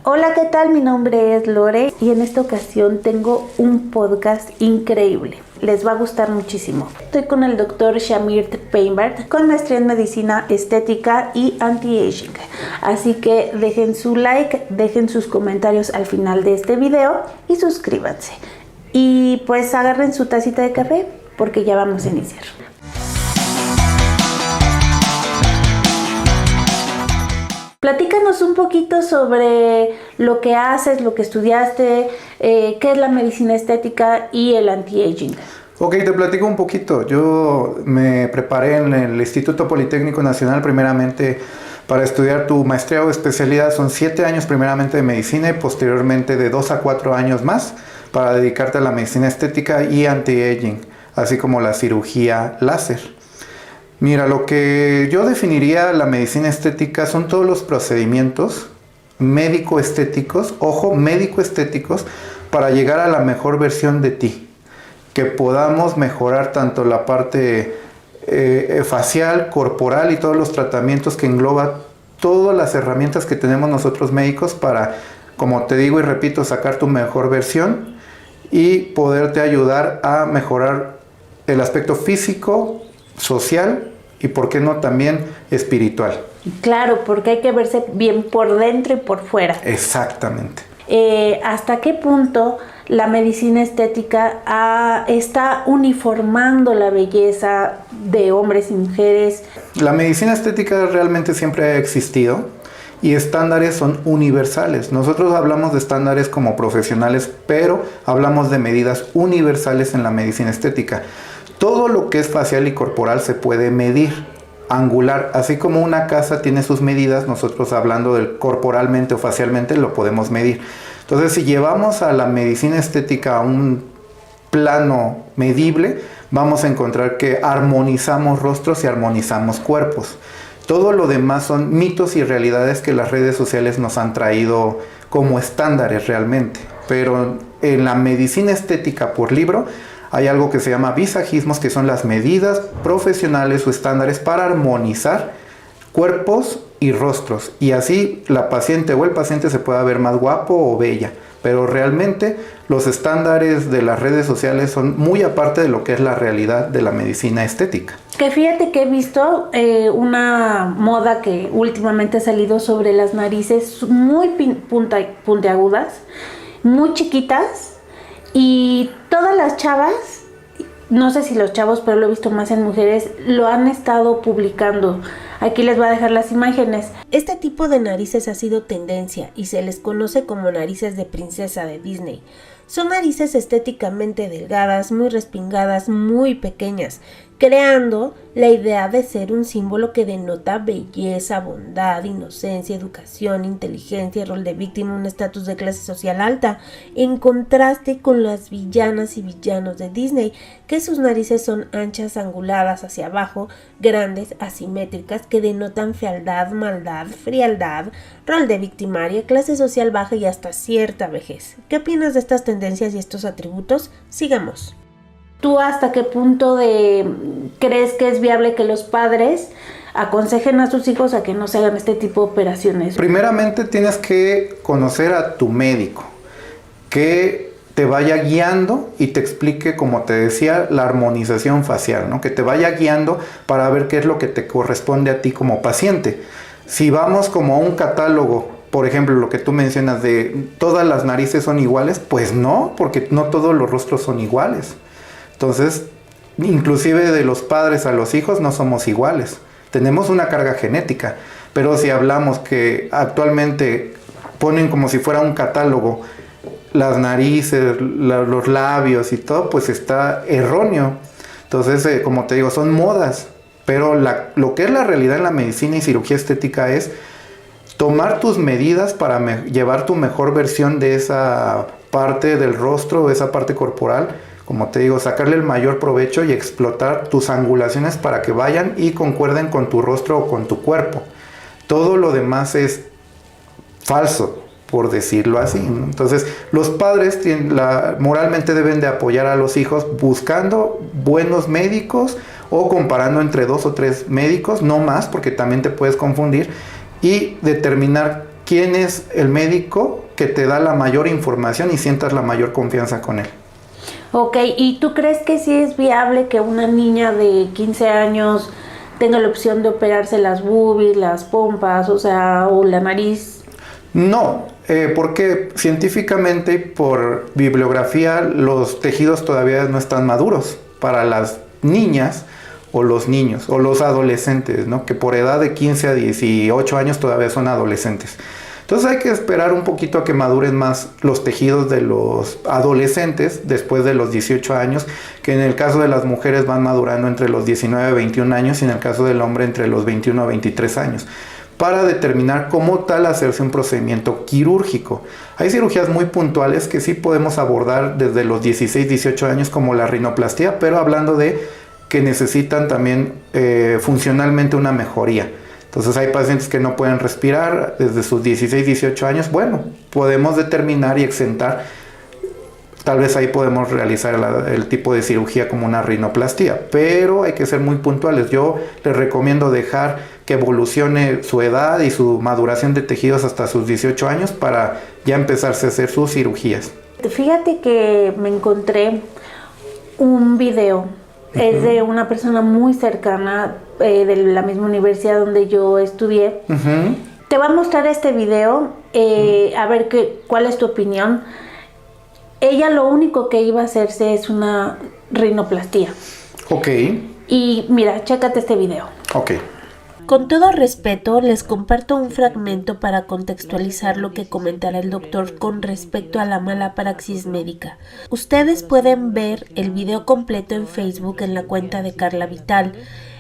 Hola, ¿qué tal? Mi nombre es Lore y en esta ocasión tengo un podcast increíble. Les va a gustar muchísimo. Estoy con el doctor Shamir Peinbart, con maestría en medicina estética y anti-aging. Así que dejen su like, dejen sus comentarios al final de este video y suscríbanse. Y pues agarren su tacita de café porque ya vamos a iniciar. Platícanos un poquito sobre lo que haces, lo que estudiaste, qué es la medicina estética y el anti-aging. Ok, te platico un poquito. Yo me preparé en el Instituto Politécnico Nacional primeramente para estudiar tu maestría o especialidad. Son 7 años primeramente de medicina y posteriormente de 2 a 4 años más para dedicarte a la medicina estética y anti-aging, así como la cirugía láser. Mira, lo que yo definiría la medicina estética son todos los procedimientos médico-estéticos, ojo, médico-estéticos, para llegar a la mejor versión de ti. Que podamos mejorar tanto la parte facial, corporal y todos los tratamientos que engloba todas las herramientas que tenemos nosotros médicos para, como te digo y repito, sacar tu mejor versión y poderte ayudar a mejorar el aspecto físico, social y por qué no también espiritual. Claro, porque hay que verse bien por dentro y por fuera. Exactamente. ¿Hasta qué punto la medicina estética está uniformando la belleza de hombres y mujeres? La medicina estética realmente siempre ha existido y estándares son universales. Nosotros hablamos de estándares como profesionales, pero hablamos de medidas universales en la medicina estética. Todo lo que es facial y corporal se puede medir, angular, así como una casa tiene sus medidas, nosotros hablando del corporalmente o facialmente lo podemos medir. Entonces, si llevamos a la medicina estética a un plano medible, vamos a encontrar que armonizamos rostros y armonizamos cuerpos. Todo lo demás son mitos y realidades que las redes sociales nos han traído como estándares realmente. Pero en la medicina estética por libro, hay algo que se llama visajismos, que son las medidas profesionales o estándares para armonizar cuerpos y rostros. Y así la paciente o el paciente se pueda ver más guapo o bella. Pero realmente los estándares de las redes sociales son muy aparte de lo que es la realidad de la medicina estética. Que fíjate que he visto una moda que últimamente ha salido sobre las narices muy puntiagudas, muy chiquitas. Y todas las chavas, no sé si los chavos, pero lo he visto más en mujeres, lo han estado publicando. Aquí les voy a dejar las imágenes. Este tipo de narices ha sido tendencia y se les conoce como narices de princesa de Disney. Son narices estéticamente delgadas, muy respingadas, muy pequeñas, creando la idea de ser un símbolo que denota belleza, bondad, inocencia, educación, inteligencia, rol de víctima, un estatus de clase social alta, en contraste con las villanas y villanos de Disney, que sus narices son anchas, anguladas hacia abajo, grandes, asimétricas, que denotan fealdad, maldad, frialdad, rol de victimaria, clase social baja y hasta cierta vejez. ¿Qué opinas de estas tendencias y estos atributos? Sigamos. ¿Tú hasta qué punto crees que es viable que los padres aconsejen a sus hijos a que no se hagan este tipo de operaciones? Primeramente tienes que conocer a tu médico, que te vaya guiando y te explique, como te decía, la armonización facial, ¿no? Que te vaya guiando para ver qué es lo que te corresponde a ti como paciente. Si vamos como a un catálogo, por ejemplo, lo que tú mencionas de todas las narices son iguales, pues no, porque no todos los rostros son iguales. Entonces, inclusive de los padres a los hijos no somos iguales. Tenemos una carga genética, pero si hablamos que actualmente ponen como si fuera un catálogo las narices, los labios y todo, pues está erróneo. Entonces, como te digo, son modas, pero lo que es la realidad en la medicina y cirugía estética es tomar tus medidas para llevar tu mejor versión de esa parte del rostro, esa parte corporal. Como te digo, sacarle el mayor provecho y explotar tus angulaciones para que vayan y concuerden con tu rostro o con tu cuerpo. Todo lo demás es falso, por decirlo así, ¿no? Entonces, los padres moralmente deben de apoyar a los hijos buscando buenos médicos o comparando entre 2 o 3 médicos, no más, porque también te puedes confundir, y determinar quién es el médico que te da la mayor información y sientas la mayor confianza con él. Ok, ¿y tú crees que sí es viable que una niña de 15 años tenga la opción de operarse las boobies, las pompas, o sea, o la nariz? No, porque científicamente y por bibliografía los tejidos todavía no están maduros para las niñas o los niños o los adolescentes, ¿no? Que por edad de 15 a 18 años todavía son adolescentes. Entonces hay que esperar un poquito a que maduren más los tejidos de los adolescentes después de los 18 años, que en el caso de las mujeres van madurando entre los 19 y 21 años y en el caso del hombre entre los 21 a 23 años, para determinar cómo tal hacerse un procedimiento quirúrgico. Hay cirugías muy puntuales que sí podemos abordar desde los 16, 18 años como la rinoplastia, pero hablando de que necesitan también funcionalmente una mejoría. Entonces hay pacientes que no pueden respirar desde sus 16, 18 años. Bueno, podemos determinar y exentar. Tal vez ahí podemos realizar el tipo de cirugía como una rinoplastia, pero hay que ser muy puntuales. Yo les recomiendo dejar que evolucione su edad y su maduración de tejidos hasta sus 18 años para ya empezarse a hacer sus cirugías. Fíjate que me encontré un video. Es de una persona muy cercana de la misma universidad donde yo estudié. Te va a mostrar este video, a ver cuál es tu opinión. Ella lo único que iba a hacerse es una rinoplastia. Ok. Y mira, chécate este video. Ok. Con todo respeto, les comparto un fragmento para contextualizar lo que comentará el doctor con respecto a la mala praxis médica. Ustedes pueden ver el video completo en Facebook en la cuenta de Carla Vital.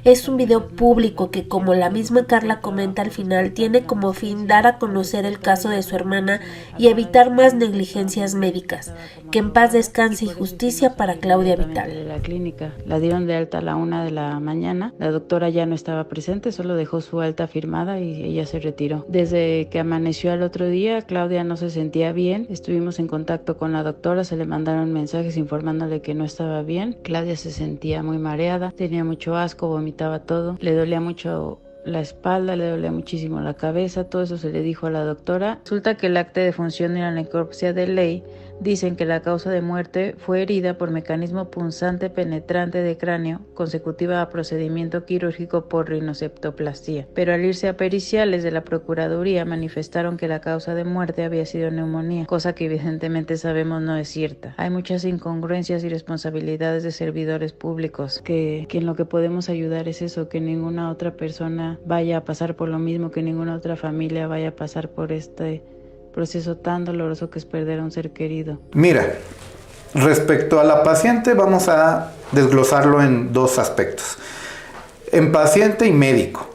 Es un video público que, como la misma Carla comenta al final, tiene como fin dar a conocer el caso de su hermana y evitar más negligencias médicas. Que en paz descanse y justicia para Claudia Vital. De la clínica la dieron de alta a la 1 de la mañana. La doctora ya no estaba presente, solo dejó su alta firmada y ella se retiró. Desde que amaneció al otro día, Claudia no se sentía bien. Estuvimos en contacto con la doctora, se le mandaron mensajes informándole que no estaba bien. Claudia se sentía muy mareada, tenía mucho asco, vomitaba todo, le dolía mucho la espalda, le dolía muchísimo la cabeza. Todo eso se le dijo a la doctora. Resulta que el acta de función y la necropsia de ley dicen que la causa de muerte fue herida por mecanismo punzante penetrante de cráneo consecutiva a procedimiento quirúrgico por rinoceptoplastia. Pero al irse a periciales de la Procuraduría manifestaron que la causa de muerte había sido neumonía, cosa que evidentemente sabemos no es cierta. Hay muchas incongruencias y responsabilidades de servidores públicos que en lo que podemos ayudar es eso, que ninguna otra persona vaya a pasar por lo mismo, que ninguna otra familia vaya a pasar por este proceso tan doloroso que es perder a un ser querido. Mira, respecto a la paciente vamos a desglosarlo en dos aspectos. En paciente y médico.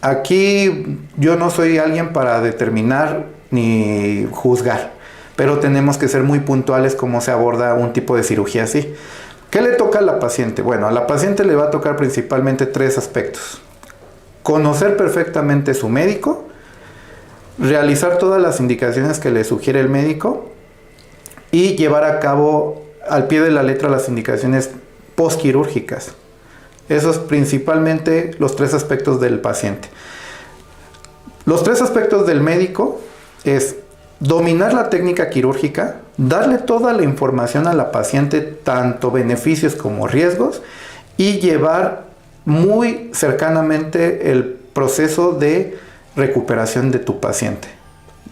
Aquí yo no soy alguien para determinar ni juzgar, pero tenemos que ser muy puntuales cómo se aborda un tipo de cirugía así. ¿Qué le toca a la paciente? Bueno, a la paciente le va a tocar principalmente tres aspectos. Conocer perfectamente su médico, realizar todas las indicaciones que le sugiere el médico y llevar a cabo al pie de la letra las indicaciones postquirúrgicas. Esos principalmente los tres aspectos del paciente. Los tres aspectos del médico es dominar la técnica quirúrgica, darle toda la información a la paciente, tanto beneficios como riesgos, y llevar muy cercanamente el proceso de recuperación de tu paciente.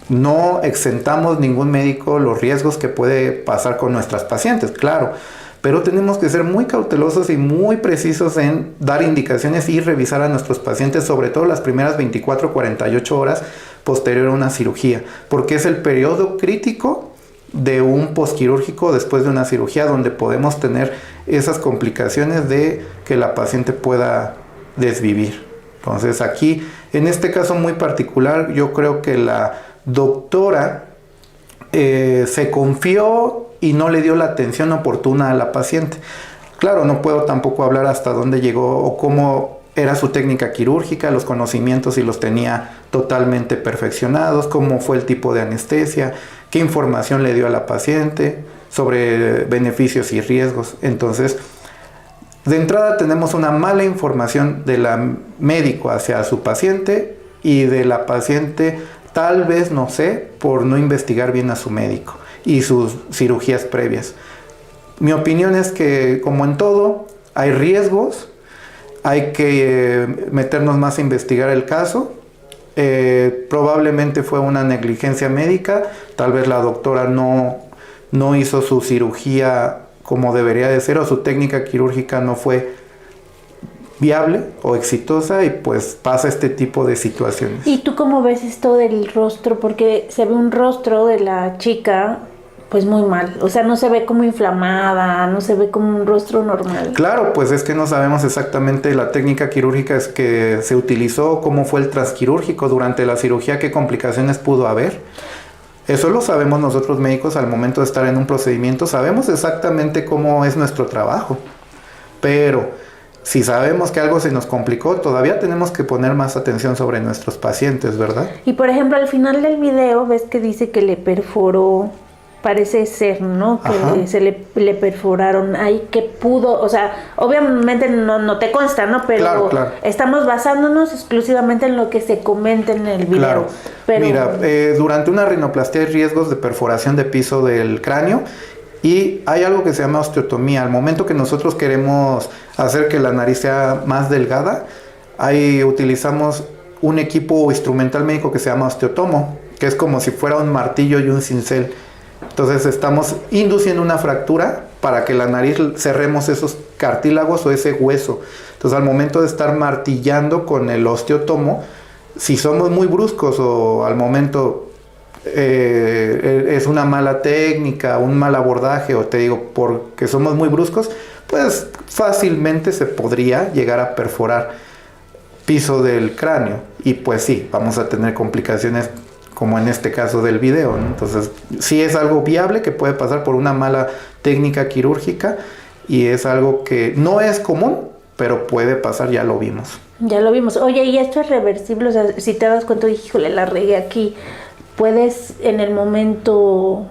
No exentamos ningún médico los riesgos que puede pasar con nuestras pacientes, claro, pero tenemos que ser muy cautelosos y muy precisos en dar indicaciones y revisar a nuestros pacientes, sobre todo las primeras 24 48 horas posterior a una cirugía, porque es el periodo crítico de un postquirúrgico después de una cirugía, donde podemos tener esas complicaciones de que la paciente pueda desvivir. Entonces aquí, en este caso muy particular, yo creo que la doctora se confió y no le dio la atención oportuna a la paciente. Claro, no puedo tampoco hablar hasta dónde llegó o cómo era su técnica quirúrgica, los conocimientos si los tenía totalmente perfeccionados, cómo fue el tipo de anestesia, qué información le dio a la paciente sobre beneficios y riesgos. Entonces, de entrada tenemos una mala información de la médico hacia su paciente y de la paciente tal vez, no sé, por no investigar bien a su médico y sus cirugías previas. Mi opinión es que, como en todo, hay riesgos, hay que meternos más a investigar el caso. Probablemente fue una negligencia médica, tal vez la doctora no hizo su cirugía como debería de ser, o su técnica quirúrgica no fue viable o exitosa, y pues pasa este tipo de situaciones. ¿Y tú cómo ves esto del rostro? Porque se ve un rostro de la chica pues muy mal, o sea, no se ve como inflamada, no se ve como un rostro normal. Claro, pues es que no sabemos exactamente la técnica quirúrgica que se utilizó, cómo fue el transquirúrgico durante la cirugía, qué complicaciones pudo haber. Eso lo sabemos nosotros médicos al momento de estar en un procedimiento, sabemos exactamente cómo es nuestro trabajo, pero si sabemos que algo se nos complicó, todavía tenemos que poner más atención sobre nuestros pacientes, ¿verdad? Y por ejemplo, al final del video ves que dice que le perforó, parece ser, ¿no? Que le perforaron ahí, que pudo, o sea, obviamente no te consta, ¿no? Pero claro. Estamos basándonos exclusivamente en lo que se comenta en el video. Claro. Pero mira, durante una rinoplastia hay riesgos de perforación de piso del cráneo, y hay algo que se llama osteotomía. Al momento que nosotros queremos hacer que la nariz sea más delgada, ahí utilizamos un equipo instrumental médico que se llama osteotomo, que es como si fuera un martillo y un cincel. Entonces estamos induciendo una fractura para que la nariz cerremos esos cartílagos o ese hueso. Entonces al momento de estar martillando con el osteotomo, si somos muy bruscos o al momento es una mala técnica, un mal abordaje, o te digo, porque somos muy bruscos, pues fácilmente se podría llegar a perforar piso del cráneo, y pues sí, vamos a tener complicaciones como en este caso del video, ¿no? Entonces sí es algo viable que puede pasar por una mala técnica quirúrgica, y es algo que no es común, pero puede pasar, ya lo vimos. Ya lo vimos. Oye, ¿y esto es reversible? O sea, si te das cuenta, híjole, la regué aquí, ¿puedes en el momento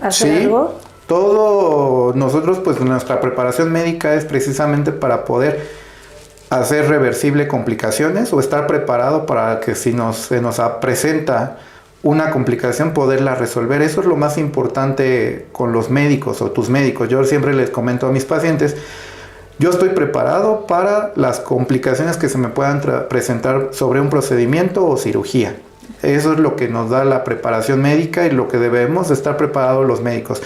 hacer algo? Todo, nosotros pues nuestra preparación médica es precisamente para poder hacer reversible complicaciones, o estar preparado para que si se nos presenta una complicación, poderla resolver. Eso es lo más importante con los médicos o tus médicos. Yo siempre les comento a mis pacientes, yo estoy preparado para las complicaciones que se me puedan presentar sobre un procedimiento o cirugía. Eso es lo que nos da la preparación médica y lo que debemos de estar preparados los médicos.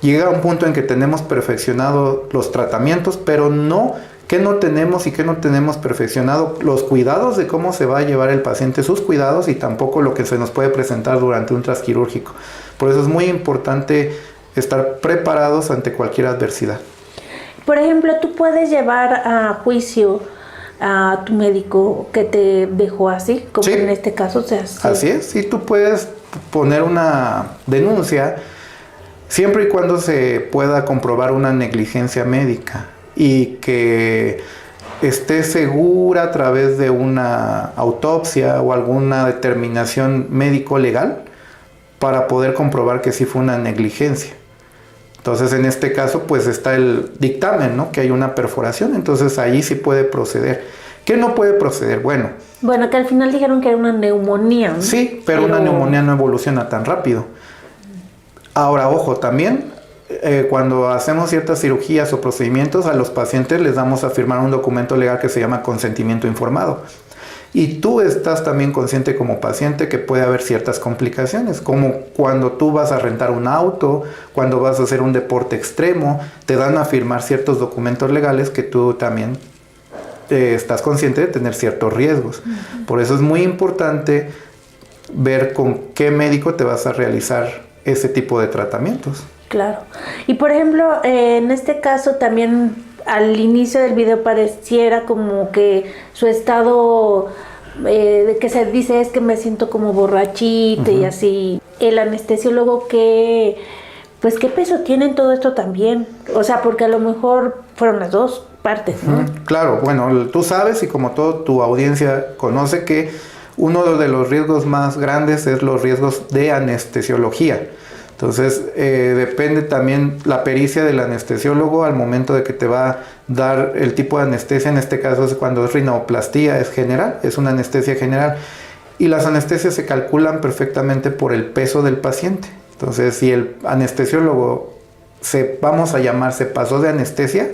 Llega un punto en que tenemos perfeccionado los tratamientos, pero no que no tenemos perfeccionado los cuidados de cómo se va a llevar el paciente, sus cuidados, y tampoco lo que se nos puede presentar durante un transquirúrgico. Por eso es muy importante estar preparados ante cualquier adversidad. Por ejemplo, tú puedes llevar a juicio a tu médico que te dejó así, como sí, en este caso. O sea, sí. Así es, sí, tú puedes poner una denuncia siempre y cuando se pueda comprobar una negligencia médica y que esté segura a través de una autopsia o alguna determinación médico-legal para poder comprobar que sí fue una negligencia. Entonces, en este caso, pues está el dictamen, ¿no? Que hay una perforación, entonces ahí sí puede proceder. ¿Qué no puede proceder? Bueno, que al final dijeron que era una neumonía, ¿no? Sí, pero una neumonía no evoluciona tan rápido. Ahora, ojo, también cuando hacemos ciertas cirugías o procedimientos, a los pacientes les damos a firmar un documento legal que se llama consentimiento informado. Y tú estás también consciente como paciente que puede haber ciertas complicaciones, como cuando tú vas a rentar un auto, cuando vas a hacer un deporte extremo, te dan a firmar ciertos documentos legales que tú también estás consciente de tener ciertos riesgos. Por eso es muy importante ver con qué médico te vas a realizar ese tipo de tratamientos. Claro. Y por ejemplo, en este caso también al inicio del video pareciera como que su estado de que se dice es que me siento como borrachita y así. El anestesiólogo, ¿qué peso tiene en todo esto también? O sea, porque a lo mejor fueron las dos partes, ¿no? Claro, bueno, tú sabes, y como toda tu audiencia conoce, que uno de los riesgos más grandes es los riesgos de anestesiología. Entonces, depende también la pericia del anestesiólogo al momento de que te va a dar el tipo de anestesia. En este caso es cuando es rinoplastía, es general, es una anestesia general. y las anestesias se calculan perfectamente por el peso del paciente. Entonces, si el anestesiólogo se pasó de anestesia,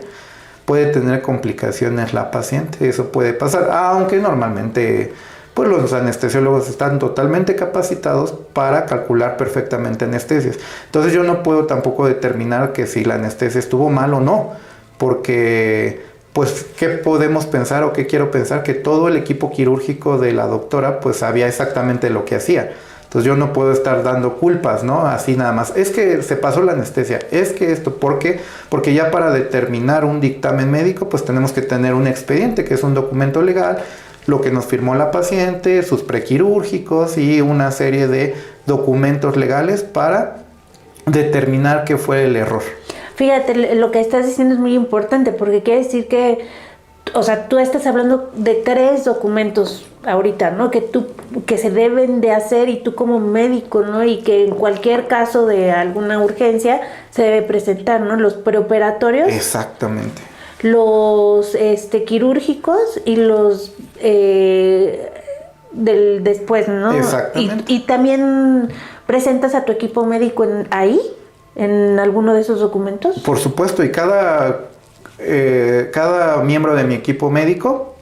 puede tener complicaciones la paciente, eso puede pasar, aunque normalmente pues los anestesiólogos están totalmente capacitados para calcular perfectamente anestesias. Entonces yo no puedo tampoco determinar que si la anestesia estuvo mal o no, porque pues ¿qué podemos pensar o qué quiero pensar? Que todo el equipo quirúrgico de la doctora pues sabía exactamente lo que hacía. Entonces yo no puedo estar dando culpas, ¿no? Así nada más. Es que se pasó la anestesia, es que esto, ¿por qué? Porque ya para determinar un dictamen médico pues tenemos que tener un expediente, que es un documento legal, lo que nos firmó la paciente, sus prequirúrgicos y una serie de documentos legales para determinar qué fue el error. Fíjate, lo que estás diciendo es muy importante porque quiere decir que, o sea, tú estás hablando de 3 documentos ahorita, ¿no? Que se deben de hacer y tú como médico, ¿no? Y que en cualquier caso de alguna urgencia se debe presentar, ¿no? Los preoperatorios. Exactamente. Los quirúrgicos y los del después, ¿no? Exactamente. Y también presentas a tu equipo médico ahí, en alguno de esos documentos. Por supuesto, y cada miembro de mi equipo médico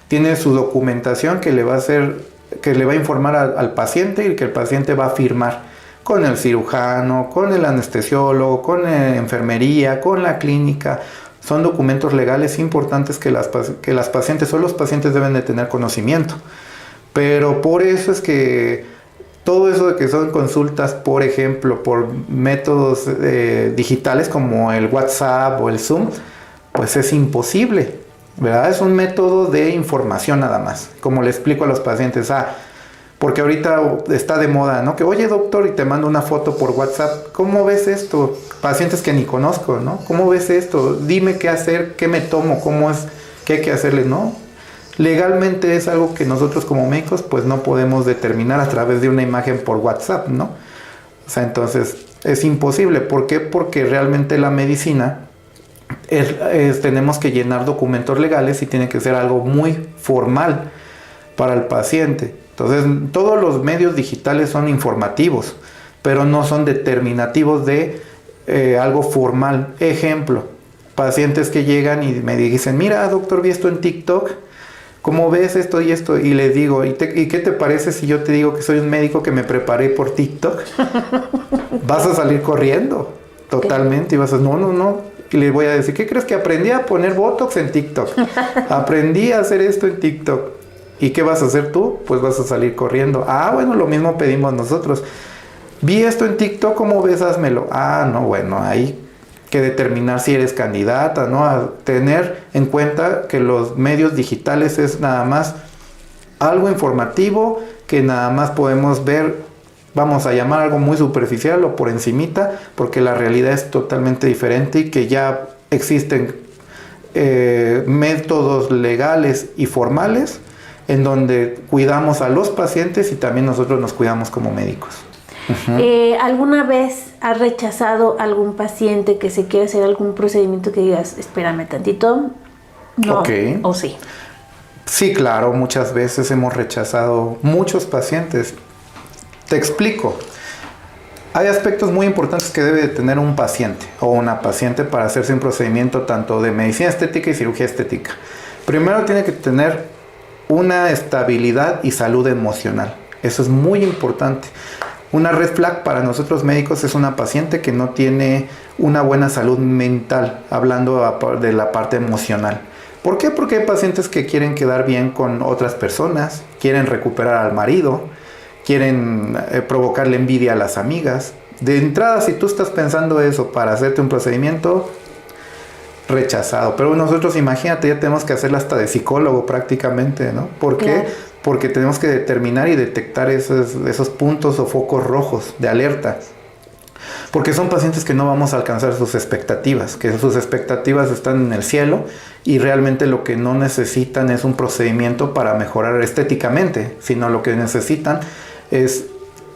tiene su documentación que le va a informar al paciente y que el paciente va a firmar con el cirujano, con el anestesiólogo, con la enfermería, con la clínica. Son documentos legales importantes que las pacientes o los pacientes deben de tener conocimiento. Pero por eso es que todo eso de que son consultas, por ejemplo, por métodos digitales como el WhatsApp o el Zoom, pues es imposible, ¿verdad? Es un método de información nada más. Como le explico a los pacientes, porque ahorita está de moda, ¿no? Que, oye, doctor, y te mando una foto por WhatsApp. ¿Cómo ves esto? Pacientes que ni conozco, ¿no? ¿Cómo ves esto? Dime qué hacer, qué me tomo, qué hay que hacerle, ¿no? Legalmente es algo que nosotros como médicos pues no podemos determinar a través de una imagen por WhatsApp, ¿no? O sea, entonces es imposible. ¿Por qué? Porque realmente la medicina tenemos que llenar documentos legales y tiene que ser algo muy formal para el paciente. Entonces, todos los medios digitales son informativos, pero no son determinativos de algo formal. Ejemplo, pacientes que llegan y me dicen, mira, doctor, vi esto en TikTok, ¿cómo ves esto y esto? Y les digo, ¿y qué te parece si yo te digo que soy un médico que me preparé por TikTok? Vas a salir corriendo, totalmente, y vas a decir, no. Y les voy a decir, ¿qué crees? Que aprendí a poner Botox en TikTok. Aprendí a hacer esto en TikTok. ¿Y qué vas a hacer tú? Pues vas a salir corriendo. Bueno, lo mismo pedimos nosotros. Vi esto en TikTok, ¿cómo ves? Házmelo. No, bueno, hay que determinar si eres candidata, ¿no? A tener en cuenta que los medios digitales es nada más algo informativo, que nada más podemos ver, vamos a llamar algo muy superficial o por encimita, porque la realidad es totalmente diferente y que ya existen métodos legales y formales en donde cuidamos a los pacientes y también nosotros nos cuidamos como médicos. Uh-huh. ¿Alguna vez has rechazado a algún paciente que se quiera hacer algún procedimiento que digas, espérame tantito? No. Okay. ¿O sí? Sí, claro, muchas veces hemos rechazado muchos pacientes. Te explico. Hay aspectos muy importantes que debe de tener un paciente o una paciente para hacerse un procedimiento tanto de medicina estética y cirugía estética. Primero tiene que tener una estabilidad y salud emocional. Eso es muy importante. Una red flag para nosotros médicos es una paciente que no tiene una buena salud mental, hablando de la parte emocional. ¿Por qué? Porque hay pacientes que quieren quedar bien con otras personas, quieren recuperar al marido, quieren provocarle envidia a las amigas. De entrada, si tú estás pensando eso para hacerte un procedimiento, rechazado. Pero nosotros, imagínate, ya tenemos que hacerla hasta de psicólogo prácticamente, ¿no? ¿Por qué? Claro. Porque tenemos que determinar y detectar esos puntos o focos rojos de alerta. Porque son pacientes que no vamos a alcanzar sus expectativas, que sus expectativas están en el cielo y realmente lo que no necesitan es un procedimiento para mejorar estéticamente, sino lo que necesitan es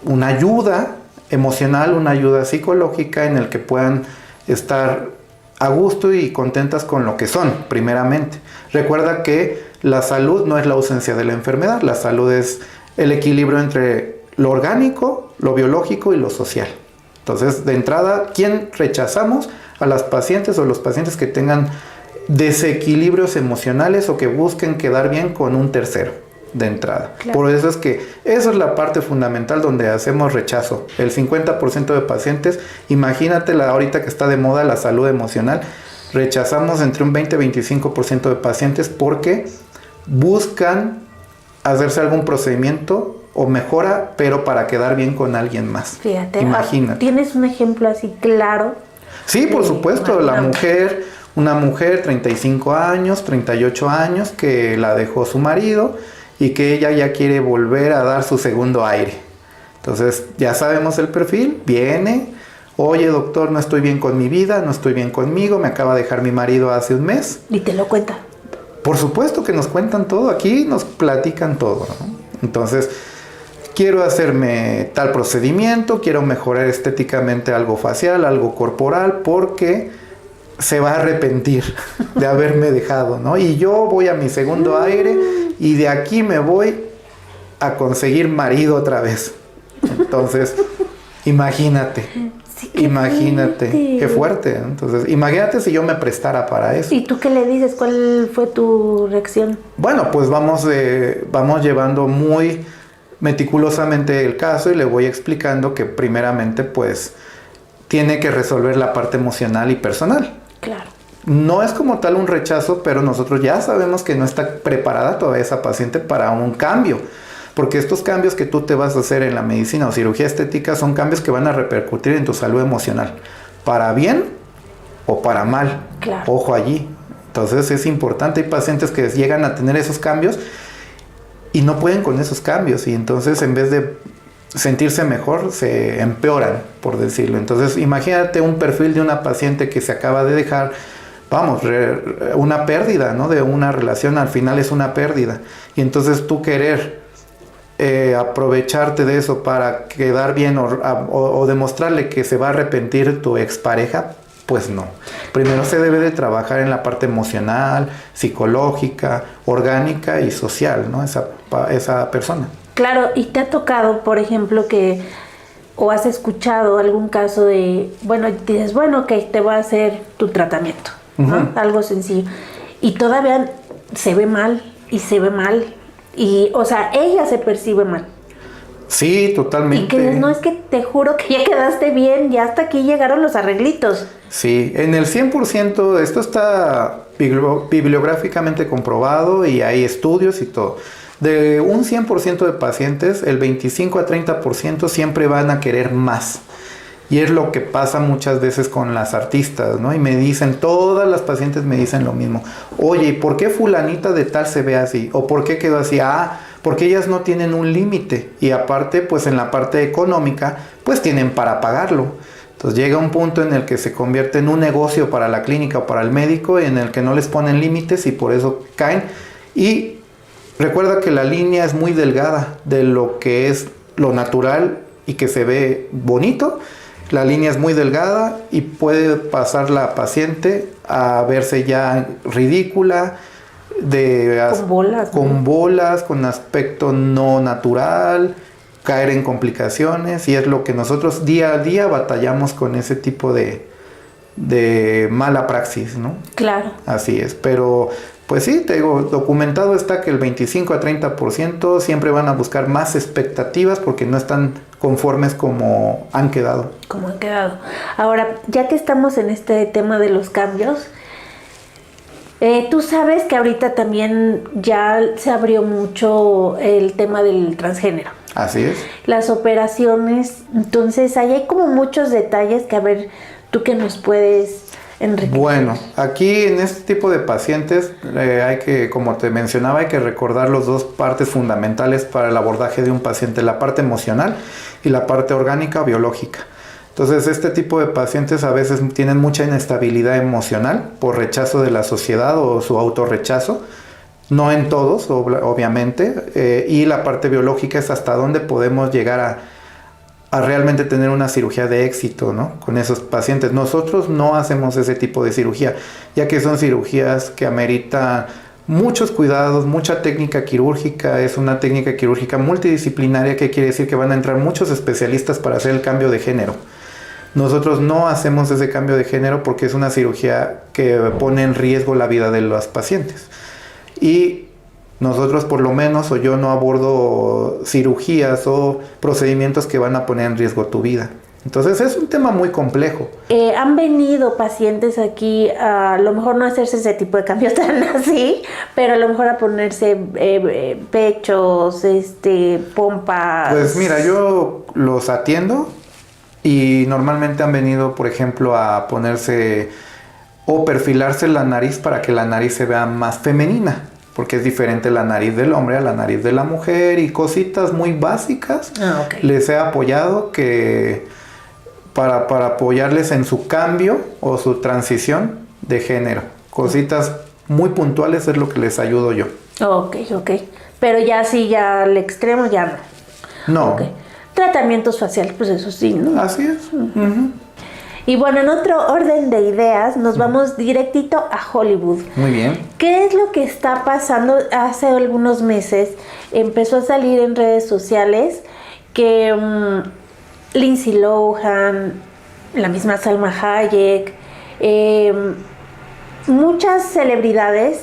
una ayuda emocional, una ayuda psicológica en el que puedan estar a gusto y contentas con lo que son, primeramente. Recuerda que la salud no es la ausencia de la enfermedad, la salud es el equilibrio entre lo orgánico, lo biológico y lo social. Entonces, de entrada, ¿quién rechazamos? A las pacientes o los pacientes que tengan desequilibrios emocionales o que busquen quedar bien con un tercero, de entrada. Claro. Por eso es que esa es la parte fundamental donde hacemos rechazo. El 50% de pacientes, imagínate ahorita que está de moda la salud emocional, rechazamos entre un 20 y 25% de pacientes porque buscan hacerse algún procedimiento o mejora, pero para quedar bien con alguien más. Fíjate, imagínate. ¿Tienes un ejemplo así claro? Sí, por supuesto, una mujer 35 años, 38 años, que la dejó su marido y que ella ya quiere volver a dar su segundo aire. Entonces, ya sabemos el perfil, viene, oye doctor, no estoy bien con mi vida, no estoy bien conmigo, me acaba de dejar mi marido hace un mes. Y te lo cuenta. Por supuesto que nos cuentan todo, aquí nos platican todo, ¿no? Entonces, quiero hacerme tal procedimiento, quiero mejorar estéticamente algo facial, algo corporal, porque se va a arrepentir de haberme dejado, ¿no? Y yo voy a mi segundo aire y de aquí me voy a conseguir marido otra vez. Entonces, imagínate. Sí, qué fuerte, ¿no? Entonces, imagínate si yo me prestara para eso. ¿Y tú qué le dices? ¿Cuál fue tu reacción? Bueno, pues vamos llevando muy meticulosamente el caso y le voy explicando que primeramente pues tiene que resolver la parte emocional y personal. Claro. No es como tal un rechazo, pero nosotros ya sabemos que no está preparada todavía esa paciente para un cambio. Porque estos cambios que tú te vas a hacer en la medicina o cirugía estética son cambios que van a repercutir en tu salud emocional. Para bien o para mal. Claro. Ojo allí. Entonces es importante. Hay pacientes que llegan a tener esos cambios y no pueden con esos cambios. Y entonces en vez de sentirse mejor, se empeoran, por decirlo. Entonces imagínate un perfil de una paciente que se acaba de dejar, una pérdida, ¿no? De una relación, al final es una pérdida. Y entonces tú querer aprovecharte de eso para quedar bien o demostrarle que se va a arrepentir tu expareja, pues no. Primero se debe de trabajar en la parte emocional, psicológica, orgánica y social, ¿no? Esa persona. Claro, y te ha tocado, por ejemplo, o has escuchado algún caso de, bueno, dices, bueno, ok, te voy a hacer tu tratamiento, ¿no? Uh-huh. Algo sencillo. Y todavía se ve mal, y, o sea, ella se percibe mal. Sí, totalmente. Y que no, es que te juro que ya quedaste bien, ya hasta aquí llegaron los arreglitos. Sí, en el 100%, esto está bibliográficamente comprobado y hay estudios y todo. De un 100% de pacientes, el 25 a 30% siempre van a querer más. Y es lo que pasa muchas veces con las artistas, ¿no? Y me dicen, todas las pacientes me dicen lo mismo. Oye, ¿y por qué fulanita de tal se ve así? ¿O por qué quedó así? Ah, porque ellas no tienen un límite. Y aparte, pues en la parte económica, pues tienen para pagarlo. Entonces llega un punto en el que se convierte en un negocio para la clínica o para el médico, en el que no les ponen límites y por eso caen. Y recuerda que la línea es muy delgada de lo que es lo natural y que se ve bonito. La línea es muy delgada y puede pasar la paciente a verse ya ridícula, con bolas, con aspecto no natural, caer en complicaciones, y es lo que nosotros día a día batallamos con ese tipo de mala praxis, ¿no? Claro. Así es, pero pues sí, te digo, documentado está que el 25 a 30% siempre van a buscar más expectativas porque no están conformes como han quedado. Ahora, ya que estamos en este tema de los cambios, tú sabes que ahorita también ya se abrió mucho el tema del transgénero. Así es. Las operaciones, entonces ahí hay como muchos detalles que a ver, tú que nos puedes enriquecer. Bueno, aquí en este tipo de pacientes hay que, como te mencionaba, hay que recordar las dos partes fundamentales para el abordaje de un paciente, la parte emocional y la parte orgánica o biológica. Entonces, este tipo de pacientes a veces tienen mucha inestabilidad emocional por rechazo de la sociedad o su autorrechazo. No en todos, obviamente. Y la parte biológica es hasta dónde podemos llegar a realmente tener una cirugía de éxito, ¿no? Con esos pacientes. Nosotros no hacemos ese tipo de cirugía, ya que son cirugías que ameritan muchos cuidados, mucha técnica quirúrgica. Es una técnica quirúrgica multidisciplinaria, que quiere decir que van a entrar muchos especialistas para hacer el cambio de género. Nosotros no hacemos ese cambio de género porque es una cirugía que pone en riesgo la vida de los pacientes. Y nosotros, por lo menos, o yo no abordo cirugías o procedimientos que van a poner en riesgo tu vida. Entonces es un tema muy complejo. Han venido pacientes aquí a lo mejor no hacerse ese tipo de cambios tan así, pero a lo mejor a ponerse pechos, pompas. Pues mira, yo los atiendo y normalmente han venido, por ejemplo, a ponerse o perfilarse la nariz para que la nariz se vea más femenina, porque es diferente la nariz del hombre a la nariz de la mujer, y cositas muy básicas. Okay. Les he apoyado para apoyarles en su cambio o su transición de género. Cositas muy puntuales es lo que les ayudo yo. Ok. Pero ya sí, ya al extremo ya no. No. Okay. Tratamientos faciales, pues eso sí, ¿no? Así es. Uh-huh. Y bueno, en otro orden de ideas, nos vamos directito a Hollywood. Muy bien. ¿Qué es lo que está pasando? Hace algunos meses empezó a salir en redes sociales que Lindsay Lohan, la misma Salma Hayek, muchas celebridades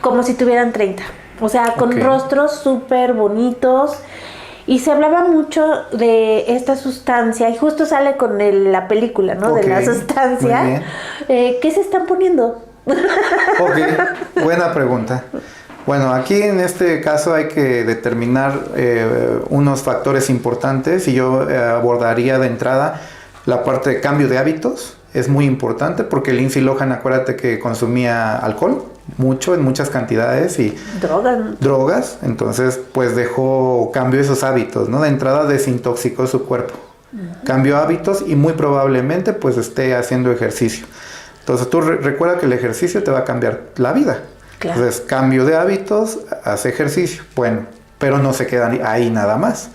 como si tuvieran 30. O sea, con rostros súper bonitos. Y se hablaba mucho de esta sustancia, y justo sale con la película, ¿no? De la sustancia. ¿Qué se están poniendo? Ok, buena pregunta. Bueno, aquí en este caso hay que determinar unos factores importantes, y yo abordaría de entrada la parte de cambio de hábitos. Es muy importante porque Lindsay Lohan, acuérdate que consumía alcohol mucho, en muchas cantidades, y drogas. Entonces pues cambió esos hábitos, ¿no? De entrada desintoxicó su cuerpo. Cambió hábitos y muy probablemente pues esté haciendo ejercicio. Entonces tú recuerda que el ejercicio te va a cambiar la vida. Claro. Entonces cambio de hábitos, hace ejercicio. Bueno, pero no se quedan ahí nada más.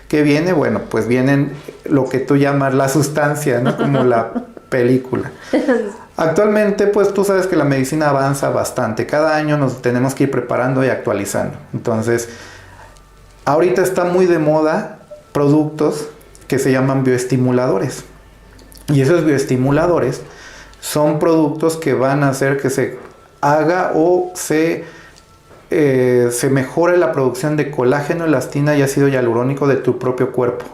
¿Qué viene? Bueno, pues vienen lo que tú llamas la sustancia, ¿no? Como la película. Actualmente, pues tú sabes que la medicina avanza bastante. Cada año nos tenemos que ir preparando y actualizando. Entonces, ahorita está muy de moda productos que se llaman bioestimuladores. Y esos bioestimuladores son productos que van a hacer que se haga o se mejore la producción de colágeno, elastina y ácido hialurónico de tu propio cuerpo.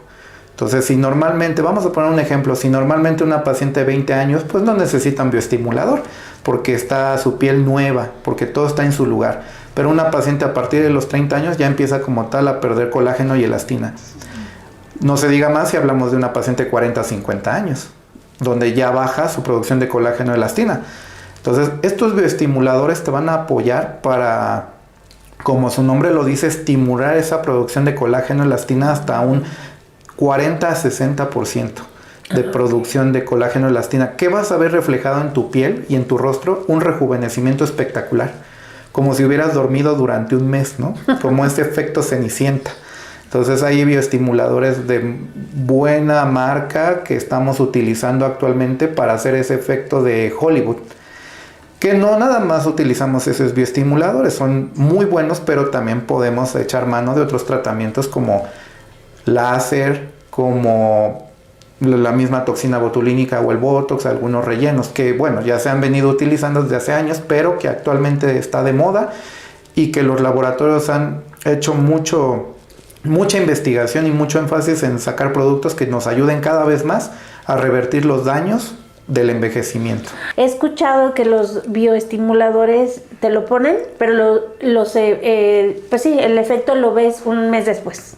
Entonces, si normalmente, vamos a poner un ejemplo, si normalmente una paciente de 20 años, pues no necesita un bioestimulador, porque está su piel nueva, porque todo está en su lugar. Pero una paciente a partir de los 30 años ya empieza como tal a perder colágeno y elastina. No se diga más si hablamos de una paciente de 40 a 50 años, donde ya baja su producción de colágeno y elastina. Entonces, estos bioestimuladores te van a apoyar para, como su nombre lo dice, estimular esa producción de colágeno y elastina hasta un 40 a 60% de producción de colágeno y elastina. ¿Qué vas a ver reflejado en tu piel y en tu rostro? Un rejuvenecimiento espectacular, como si hubieras dormido durante un mes, ¿no? Como ese efecto Cenicienta. Entonces hay bioestimuladores de buena marca que estamos utilizando actualmente para hacer ese efecto de Hollywood. Que no nada más utilizamos esos bioestimuladores, son muy buenos, pero también podemos echar mano de otros tratamientos como láser, como la misma toxina botulínica o el botox, algunos rellenos que, bueno, ya se han venido utilizando desde hace años, pero que actualmente está de moda, y que los laboratorios han hecho mucha investigación y mucho énfasis en sacar productos que nos ayuden cada vez más a revertir los daños del envejecimiento. He escuchado que los bioestimuladores te lo ponen, pero pues sí, el efecto lo ves un mes después.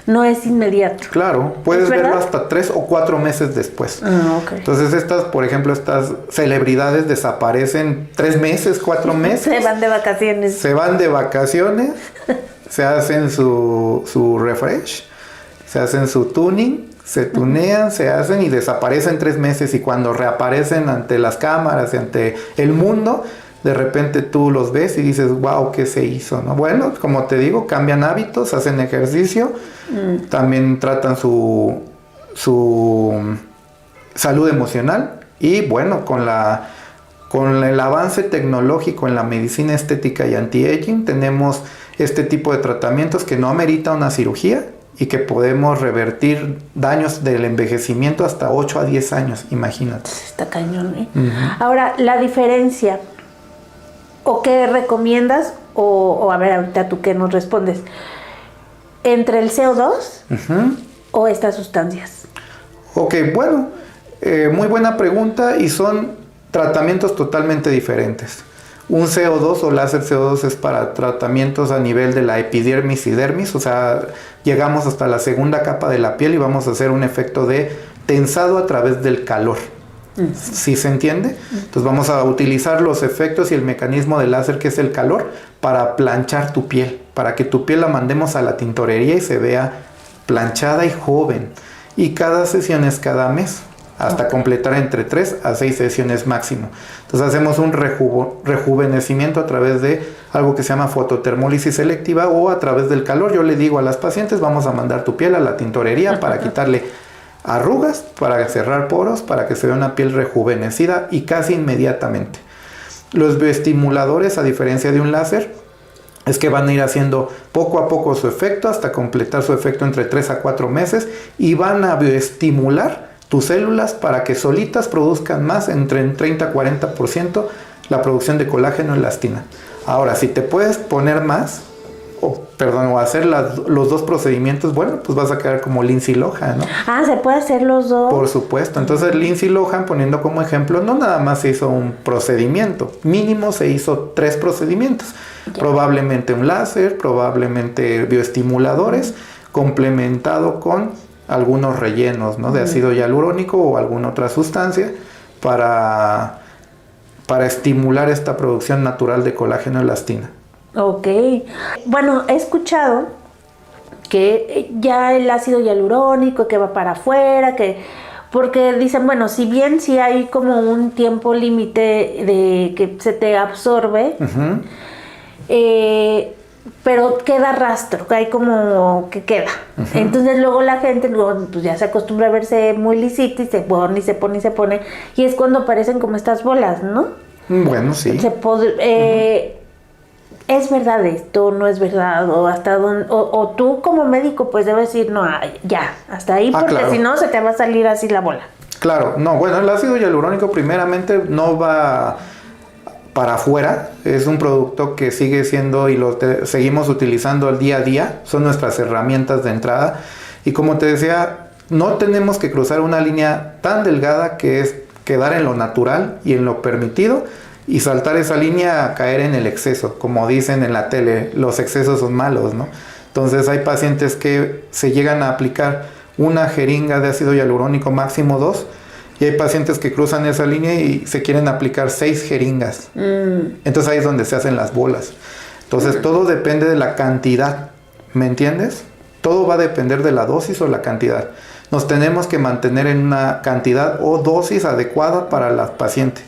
No es inmediato. Claro, puedes verlo hasta 3 o 4 meses después. Okay. Entonces por ejemplo, estas celebridades desaparecen 3 meses, 4 meses. Se van de vacaciones. Se hacen su refresh, se hacen su tuning, se tunean, se hacen y desaparecen 3 meses, y cuando reaparecen ante las cámaras y ante el mundo, de repente tú los ves y dices, wow, ¿qué se hizo? ¿No? Bueno, como te digo, cambian hábitos, hacen ejercicio, también tratan su salud emocional, y bueno, con la Con el avance tecnológico en la medicina estética y anti-aging, tenemos este tipo de tratamientos que no amerita una cirugía y que podemos revertir daños del envejecimiento hasta 8 a 10 años, imagínate. Está cañón, ¿eh? Ahora, la diferencia, o qué recomiendas, o a ver, ahorita tú qué nos respondes, entre el CO2 o estas sustancias. Ok, bueno, muy buena pregunta y son tratamientos totalmente diferentes. Un CO2 o láser CO2 es para tratamientos a nivel de la epidermis y dermis, o sea, llegamos hasta la segunda capa de la piel y vamos a hacer un efecto de tensado a través del calor. ¿Sí se entiende? Entonces vamos a utilizar los efectos y el mecanismo del láser, que es el calor, para planchar tu piel, para que tu piel la mandemos a la tintorería y se vea planchada y joven. Y cada sesión es cada mes, hasta completar entre 3 a 6 sesiones máximo. Entonces hacemos un rejuvenecimiento a través de algo que se llama fototermólisis selectiva o a través del calor. Yo le digo a las pacientes, vamos a mandar tu piel a la tintorería para quitarle arrugas, para cerrar poros, para que se vea una piel rejuvenecida y casi inmediatamente. Los bioestimuladores, a diferencia de un láser, es que van a ir haciendo poco a poco su efecto hasta completar su efecto entre 3 a 4 meses y van a bioestimular tus células para que solitas produzcan más, entre 30 a 40% la producción de colágeno y elastina. Ahora, si te puedes poner más, o hacer los dos procedimientos, bueno, pues vas a quedar como Lindsay Lohan, ¿no? Ah, ¿se puede hacer los dos? Por supuesto. Entonces Lindsay Lohan, poniendo como ejemplo, no nada más se hizo un procedimiento, mínimo se hizo 3 procedimientos. Ya. Probablemente un láser, probablemente bioestimuladores, complementado con algunos rellenos, ¿no? De ácido hialurónico o alguna otra sustancia para estimular esta producción natural de colágeno y elastina. Ok. Bueno, he escuchado que ya el ácido hialurónico que va para afuera, porque dicen, bueno, si bien sí hay como un tiempo límite de que se te absorbe, pero queda rastro, hay como que queda. Entonces luego la gente pues ya se acostumbra a verse muy lisita y se pone y se pone y se pone, y es cuando aparecen como estas bolas, ¿no? Bueno, sí. ¿Es verdad esto? ¿No es verdad? ¿O hasta dónde? O tú como médico pues debes decir, no, ya, hasta ahí, porque claro. Si no se te va a salir así la bola. Claro, no, bueno, el ácido hialurónico primeramente no va para afuera, es un producto que sigue siendo y seguimos utilizando al día a día, son nuestras herramientas de entrada, y como te decía, no tenemos que cruzar una línea tan delgada que es quedar en lo natural y en lo permitido, y saltar esa línea a caer en el exceso. Como dicen en la tele, los excesos son malos, ¿no? Entonces hay pacientes que se llegan a aplicar una jeringa de ácido hialurónico, máximo 2, y hay pacientes que cruzan esa línea y se quieren aplicar 6 jeringas. Entonces ahí es donde se hacen las bolas. Entonces todo depende de la cantidad, ¿me entiendes? Todo va a depender de la dosis o la cantidad. Nos tenemos que mantener en una cantidad o dosis adecuada para la paciente.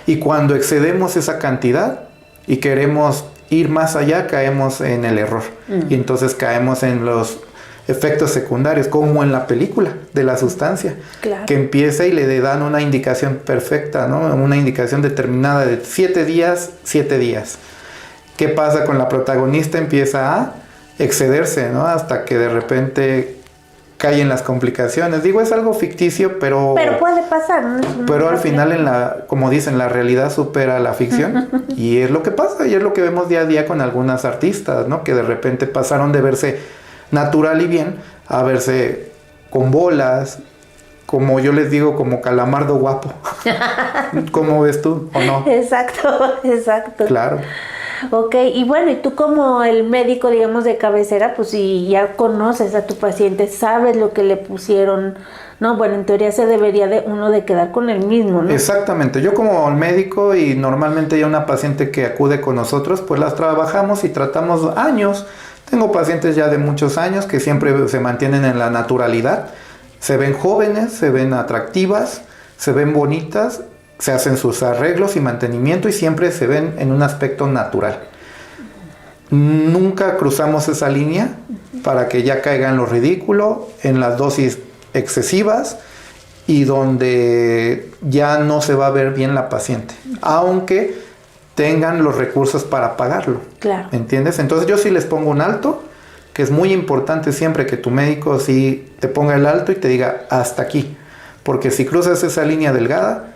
Y cuando excedemos esa cantidad y queremos ir más allá, caemos en el error. Y entonces caemos en los efectos secundarios, como en la película de la sustancia. Claro. Que empieza y le dan una indicación perfecta, ¿no? Una indicación determinada de 7 días, 7 días. ¿Qué pasa con la protagonista? Empieza a excederse, ¿no? Hasta que de repente cae en las complicaciones. Digo, es algo ficticio, pero puede pasar, ¿no? Pero al final, como dicen, la realidad supera la ficción. Y es lo que pasa, y es lo que vemos día a día con algunas artistas, ¿no? Que de repente pasaron de verse natural y bien a verse con bolas, como yo les digo, como calamardo guapo. ¿Cómo ves tú o no? Exacto. Claro. Ok, y bueno, y tú como el médico, digamos, de cabecera, pues si ya conoces a tu paciente, sabes lo que le pusieron, ¿no? Bueno, en teoría se debería uno de quedar con el mismo, ¿no? Exactamente, yo como médico y normalmente ya una paciente que acude con nosotros, pues las trabajamos y tratamos años. Tengo pacientes ya de muchos años que siempre se mantienen en la naturalidad, se ven jóvenes, se ven atractivas, se ven bonitas, se hacen sus arreglos y mantenimiento y siempre se ven en un aspecto natural. Nunca cruzamos esa línea para que ya caiga en lo ridículo, en las dosis excesivas y donde ya no se va a ver bien la paciente, aunque tengan los recursos para pagarlo. Claro. ¿Entiendes? Entonces yo sí les pongo un alto, que es muy importante siempre que tu médico sí te ponga el alto y te diga hasta aquí, porque si cruzas esa línea delgada,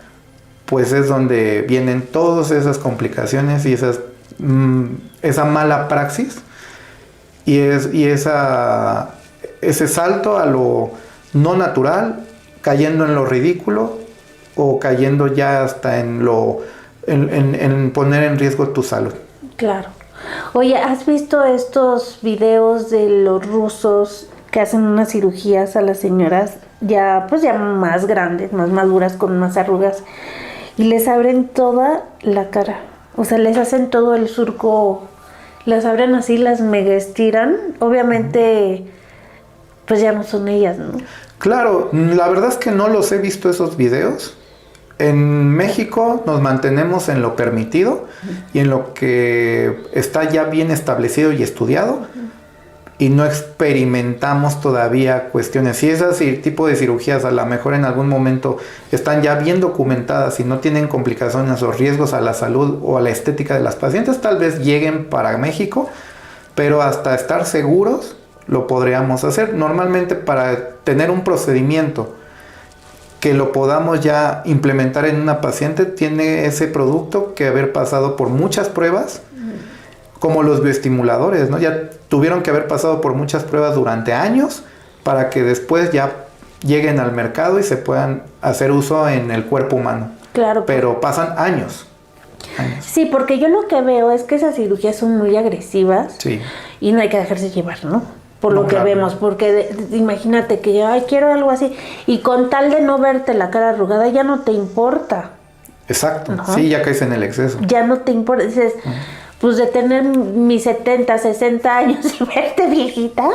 pues es donde vienen todas esas complicaciones y esa mala praxis y ese salto a lo no natural, cayendo en lo ridículo o cayendo ya hasta en poner en riesgo tu salud. Claro. Oye, ¿has visto estos videos de los rusos que hacen unas cirugías a las señoras ya más grandes, más maduras, con más arrugas, y les abren toda la cara? O sea, les hacen todo el surco, las abren así, las mega estiran. Obviamente, pues ya no son ellas, ¿no? Claro, la verdad es que no los he visto esos videos. En México nos mantenemos en lo permitido y en lo que está ya bien establecido y estudiado, y no experimentamos todavía cuestiones. Si ese tipo de cirugías a lo mejor en algún momento están ya bien documentadas y no tienen complicaciones o riesgos a la salud o a la estética de las pacientes, tal vez lleguen para México, pero hasta estar seguros lo podríamos hacer. Normalmente, para tener un procedimiento que lo podamos ya implementar en una paciente, tiene ese producto que haber pasado por muchas pruebas, como los bioestimuladores, ¿no? Ya tuvieron que haber pasado por muchas pruebas durante años para que después ya lleguen al mercado y se puedan hacer uso en el cuerpo humano. Claro. Pero pasan años. Sí, porque yo lo que veo es que esas cirugías son muy agresivas. Sí. Y no hay que dejarse llevar, ¿no? Por lo que claro. vemos, porque imagínate que yo, quiero algo así, y con tal de no verte la cara arrugada, ya no te importa. Exacto, Ajá. Sí, ya caes en el exceso. Ya no te importa, dices, pues de tener mis 70, 60 años y verte viejita,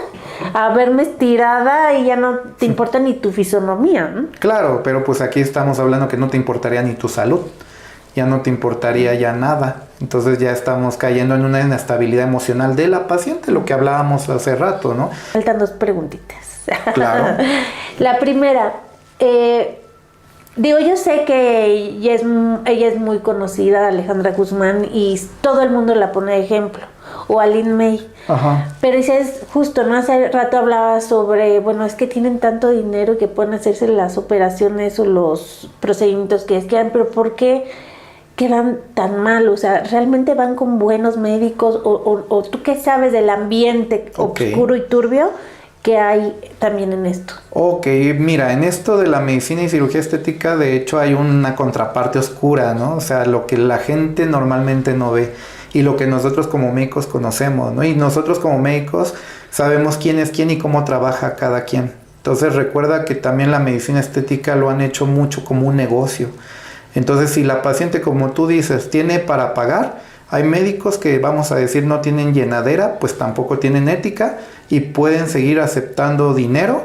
a verme estirada y ya no te importa ni tu fisonomía, ¿no? Claro, pero pues aquí estamos hablando que no te importaría ni tu salud, ya no te importaría ya nada. Entonces ya estamos cayendo en una inestabilidad emocional de la paciente, lo que hablábamos hace rato, ¿no? Faltan 2 preguntitas. Claro. La primera, yo sé que ella es muy conocida, Alejandra Guzmán, y todo el mundo la pone de ejemplo, o Aline May. Ajá. Pero dices, justo, ¿no? Hace rato hablaba sobre, es que tienen tanto dinero que pueden hacerse las operaciones o los procedimientos que quieran, pero ¿por qué quedan tan mal? O sea, ¿realmente van con buenos médicos? ¿O tú qué sabes del ambiente oscuro y turbio que hay también en esto? Ok, mira, en esto de la medicina y cirugía estética, de hecho hay una contraparte oscura, ¿no? O sea, lo que la gente normalmente no ve y lo que nosotros como médicos conocemos, ¿no? Y nosotros como médicos sabemos quién es quién y cómo trabaja cada quien. Entonces recuerda que también la medicina estética lo han hecho mucho como un negocio. Entonces, si la paciente, como tú dices, tiene para pagar, hay médicos que, vamos a decir, no tienen llenadera, pues tampoco tienen ética y pueden seguir aceptando dinero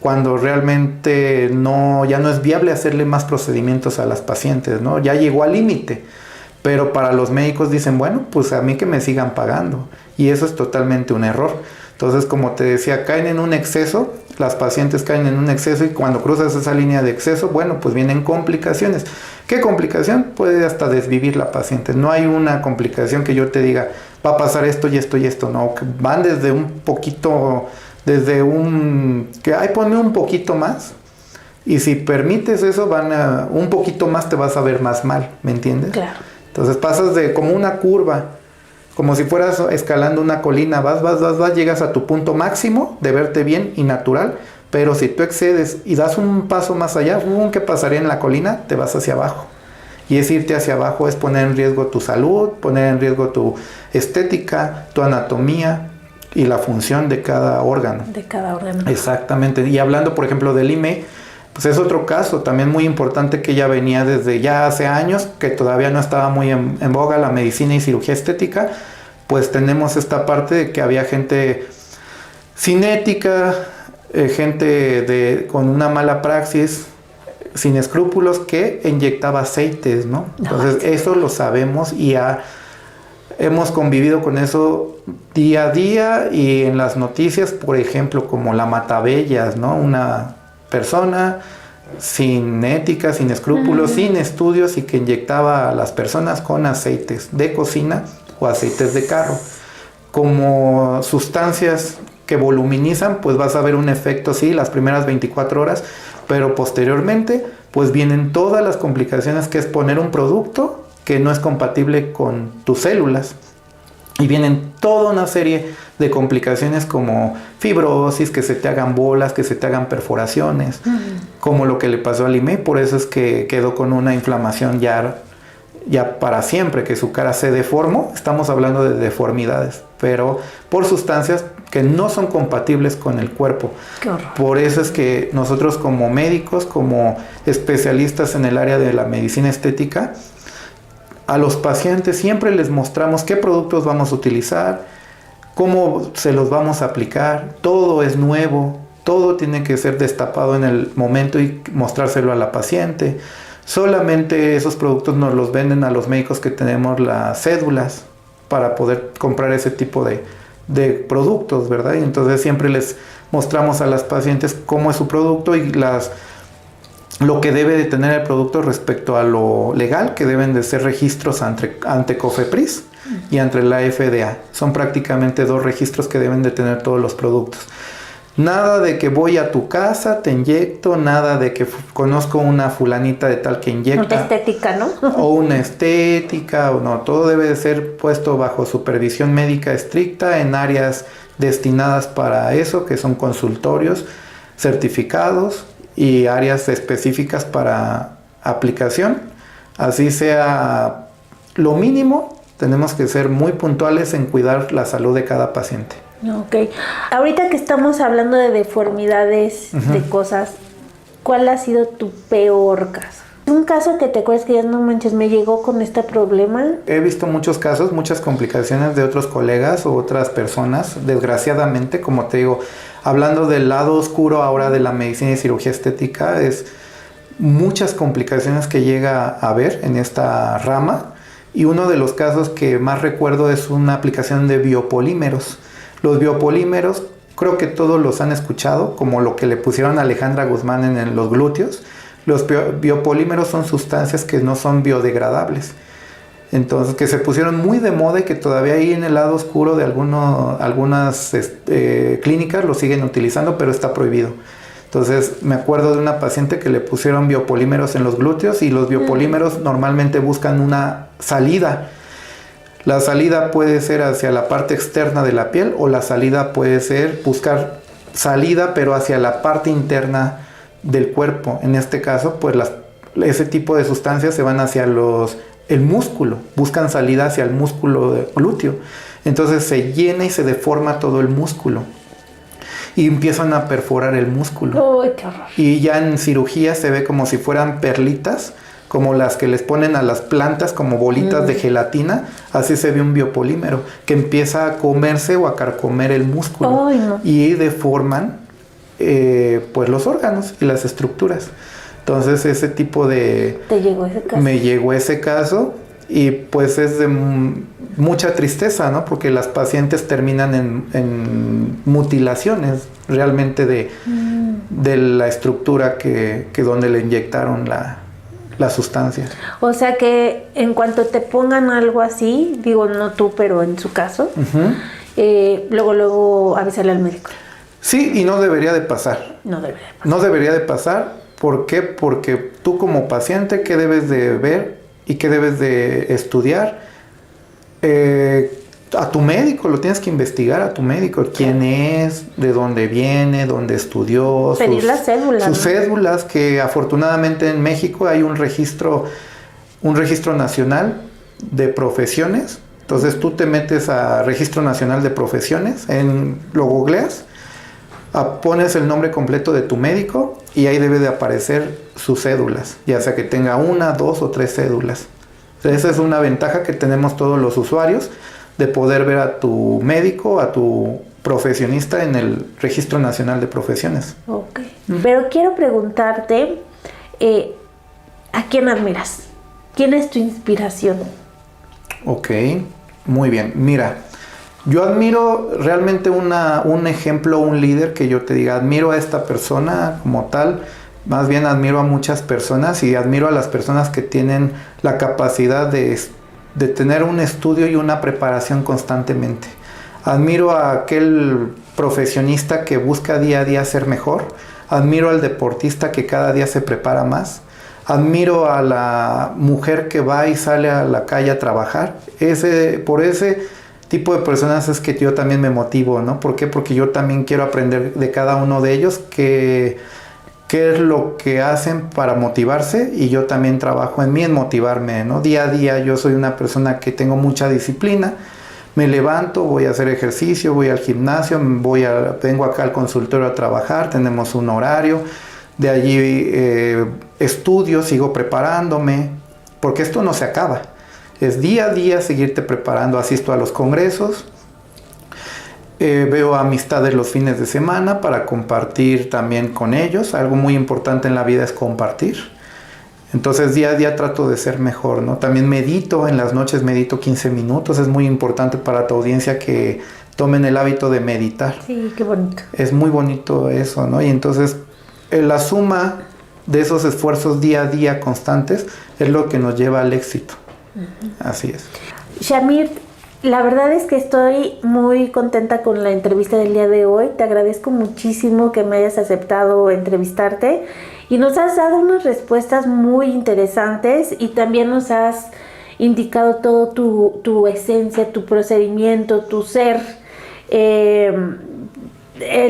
cuando realmente ya no es viable hacerle más procedimientos a las pacientes, ¿no? Ya llegó al límite. Pero para los médicos dicen, bueno, pues a mí que me sigan pagando. Y eso es totalmente un error. Entonces, como te decía, caen en un exceso, las pacientes caen en un exceso y cuando cruzas esa línea de exceso, bueno, pues vienen complicaciones. ¿Qué complicación? Puede hasta desvivir la paciente. No hay una complicación que yo te diga, va a pasar esto y esto y esto. No, van desde un poquito, ponme un poquito más. Y si permites eso, un poquito más te vas a ver más mal, ¿me entiendes? Claro. Entonces pasas de como una curva, como si fueras escalando una colina, vas, llegas a tu punto máximo de verte bien y natural, pero si tú excedes y das un paso más allá, ¿qué pasaría en la colina? Te vas hacia abajo. Y es irte hacia abajo, es poner en riesgo tu salud, poner en riesgo tu estética, tu anatomía y la función de cada órgano. De cada órgano. Exactamente. Y hablando, por ejemplo, del IME, pues es otro caso también muy importante que ya venía desde ya hace años, que todavía no estaba muy en boga la medicina y cirugía estética. Pues tenemos esta parte de que había gente sin ética, gente con una mala praxis, sin escrúpulos, que inyectaba aceites, ¿no? Entonces eso lo sabemos y hemos convivido con eso día a día, y en las noticias, por ejemplo, como la Matabellas, ¿no? Una persona sin ética, sin escrúpulos, sin estudios, y que inyectaba a las personas con aceites de cocina o aceites de carro. Como sustancias que voluminizan, pues vas a ver un efecto, sí, las primeras 24 horas, pero posteriormente, pues vienen todas las complicaciones, que es poner un producto que no es compatible con tus células. Y vienen toda una serie de complicaciones como fibrosis, que se te hagan bolas, que se te hagan perforaciones, como lo que le pasó a Limé. Por eso es que quedó con una inflamación ya para siempre, que su cara se deformó. Estamos hablando de deformidades, pero por sustancias que no son compatibles con el cuerpo. Qué horror. Por eso es que nosotros, como médicos, como especialistas en el área de la medicina estética, a los pacientes siempre les mostramos qué productos vamos a utilizar, cómo se los vamos a aplicar. Todo es nuevo, todo tiene que ser destapado en el momento y mostrárselo a la paciente. Solamente esos productos nos los venden a los médicos que tenemos las cédulas para poder comprar ese tipo de productos, ¿verdad? Y entonces siempre les mostramos a las pacientes cómo es su producto y lo que debe de tener el producto respecto a lo legal, que deben de ser registros ante COFEPRIS y ante la FDA. Son prácticamente 2 registros que deben de tener todos los productos. Nada de que voy a tu casa, te inyecto, nada de que conozco una fulanita de tal que inyecta. Una estética, ¿no? O una estética, o no, todo debe de ser puesto bajo supervisión médica estricta en áreas destinadas para eso, que son consultorios certificados y áreas específicas para aplicación. Así sea lo mínimo, tenemos que ser muy puntuales en cuidar la salud de cada paciente. Ok. Ahorita que estamos hablando de deformidades, de cosas, ¿cuál ha sido tu peor caso? Un caso que te acuerdas que ya no manches, me llegó con este problema. He visto muchos casos, muchas complicaciones de otros colegas o otras personas, desgraciadamente, como te digo, hablando del lado oscuro ahora de la medicina y cirugía estética, es muchas complicaciones que llega a haber en esta rama, y uno de los casos que más recuerdo es una aplicación de biopolímeros. Los biopolímeros, creo que todos los han escuchado, como lo que le pusieron a Alejandra Guzmán en los glúteos. Los biopolímeros son sustancias que no son biodegradables. Entonces, que se pusieron muy de moda y que todavía ahí en el lado oscuro de algunas clínicas lo siguen utilizando, pero está prohibido. Entonces, me acuerdo de una paciente que le pusieron biopolímeros en los glúteos, y los biopolímeros normalmente buscan una salida. La salida puede ser hacia la parte externa de la piel, o la salida puede ser buscar salida pero hacia la parte interna del cuerpo. En este caso, pues ese tipo de sustancias se van hacia el músculo, buscan salida hacia el músculo glúteo. Entonces se llena y se deforma todo el músculo y empiezan a perforar el músculo. ¡Uy, qué horror! Y ya en cirugía se ve como si fueran perlitas, como las que les ponen a las plantas como bolitas de gelatina. Así se ve un biopolímero que empieza a comerse o a carcomer el músculo. Ay, no. Y deforman pues los órganos y las estructuras. Entonces ese tipo de... ¿Te llegó ese caso? Me llegó ese caso, y pues es de mucha tristeza, ¿no? Porque las pacientes terminan en mutilaciones realmente de la estructura que donde le inyectaron la sustancia. O sea que en cuanto te pongan algo así, digo no tú, pero en su caso, luego avísale al médico. Sí, y no debería de pasar. No debería pasar. No debería de pasar. ¿Por qué? Porque tú como paciente, ¿qué debes de ver y qué debes de estudiar? A tu médico, lo tienes que investigar a tu médico. ¿Quién es? ¿De dónde viene? ¿Dónde estudió? Pedir las cédulas. Sus cédulas, que afortunadamente en México hay un registro nacional de profesiones. Entonces tú te metes a Registro Nacional de Profesiones, lo googleas, pones el nombre completo de tu médico y ahí debe de aparecer sus cédulas, ya sea que tenga 1, 2 o 3 cédulas. Esa es una ventaja que tenemos todos los usuarios, de poder ver a tu médico, a tu profesionista en el Registro Nacional de Profesiones. Ok. Pero quiero preguntarte, ¿a quién admiras? ¿Quién es tu inspiración? Ok, muy bien. Mira, yo admiro realmente un ejemplo, un líder que yo te diga, admiro a esta persona como tal. Más bien admiro a muchas personas y admiro a las personas que tienen la capacidad de tener un estudio y una preparación constantemente. Admiro a aquel profesionista que busca día a día ser mejor. Admiro al deportista que cada día se prepara más. Admiro a la mujer que va y sale a la calle a trabajar. Por ese tipo de personas es que yo también me motivo, ¿no? ¿Por qué? Porque yo también quiero aprender de cada uno de ellos qué es lo que hacen para motivarse, y yo también trabajo en mí en motivarme, ¿no? Día a día yo soy una persona que tengo mucha disciplina. Me levanto, voy a hacer ejercicio, voy al gimnasio, vengo acá al consultorio a trabajar, tenemos un horario, de allí estudio, sigo preparándome, porque esto no se acaba. Es día a día seguirte preparando. Asisto a los congresos, veo amistades los fines de semana para compartir también con ellos. Algo muy importante en la vida es compartir. Entonces día a día trato de ser mejor, ¿no? También medito, en las noches medito 15 minutos. Es muy importante para tu audiencia que tomen el hábito de meditar. Sí, qué bonito. Es muy bonito eso, ¿no? Y entonces la suma de esos esfuerzos día a día constantes es lo que nos lleva al éxito. Así es. Shamir, la verdad es que estoy muy contenta con la entrevista del día de hoy. Te agradezco muchísimo que me hayas aceptado entrevistarte y nos has dado unas respuestas muy interesantes, y también nos has indicado todo tu esencia, tu procedimiento, tu ser en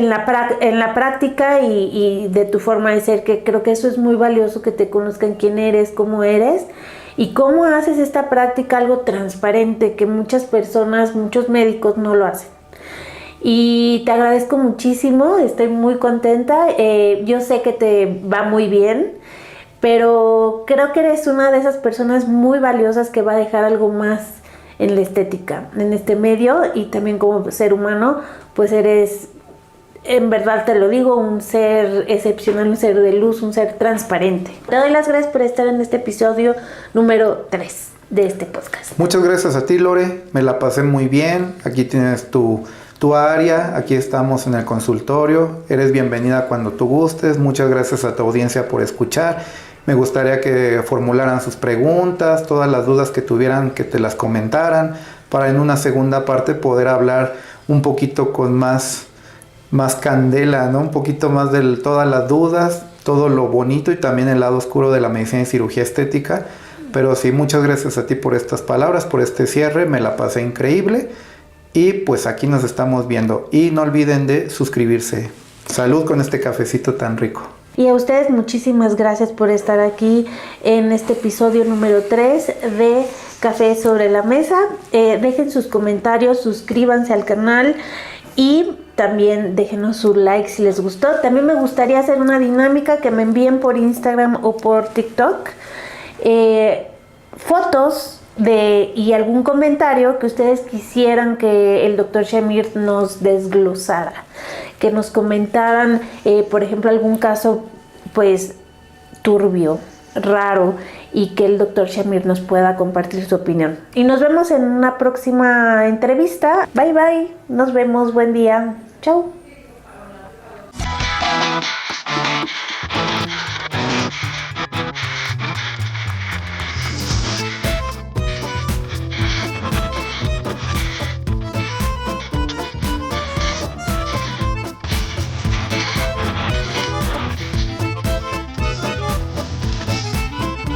la práctica y de tu forma de ser, que creo que eso es muy valioso, que te conozcan quién eres, cómo eres y cómo haces esta práctica algo transparente, que muchas personas, muchos médicos no lo hacen. Y te agradezco muchísimo, estoy muy contenta. Yo sé que te va muy bien, pero creo que eres una de esas personas muy valiosas que va a dejar algo más en la estética, en este medio, y también como ser humano, pues eres, en verdad te lo digo, un ser excepcional, un ser de luz, un ser transparente. Te doy las gracias por estar en este episodio número 3 de este podcast. Muchas gracias a ti, Lore, me la pasé muy bien. Aquí tienes tu área, aquí estamos en el consultorio, eres bienvenida cuando tú gustes. Muchas gracias a tu audiencia por escuchar. Me gustaría que formularan sus preguntas, todas las dudas que tuvieran, que te las comentaran, para en una segunda parte poder hablar un poquito con más candela, ¿no? Un poquito más de todas las dudas, todo lo bonito y también el lado oscuro de la medicina y cirugía estética. Pero sí, muchas gracias a ti por estas palabras, por este cierre, me la pasé increíble. Y pues aquí nos estamos viendo. Y no olviden de suscribirse. Salud con este cafecito tan rico. Y a ustedes muchísimas gracias por estar aquí en este episodio número 3 de Café sobre la Mesa. Dejen sus comentarios, suscríbanse al canal y también déjenos su like si les gustó. También me gustaría hacer una dinámica, que me envíen por Instagram o por TikTok fotos y algún comentario que ustedes quisieran que el doctor Shamir nos desglosara, que nos comentaran, por ejemplo, algún caso pues turbio, raro, y que el doctor Shamir nos pueda compartir su opinión. Y nos vemos en una próxima entrevista. Bye bye, nos vemos, buen día, chao.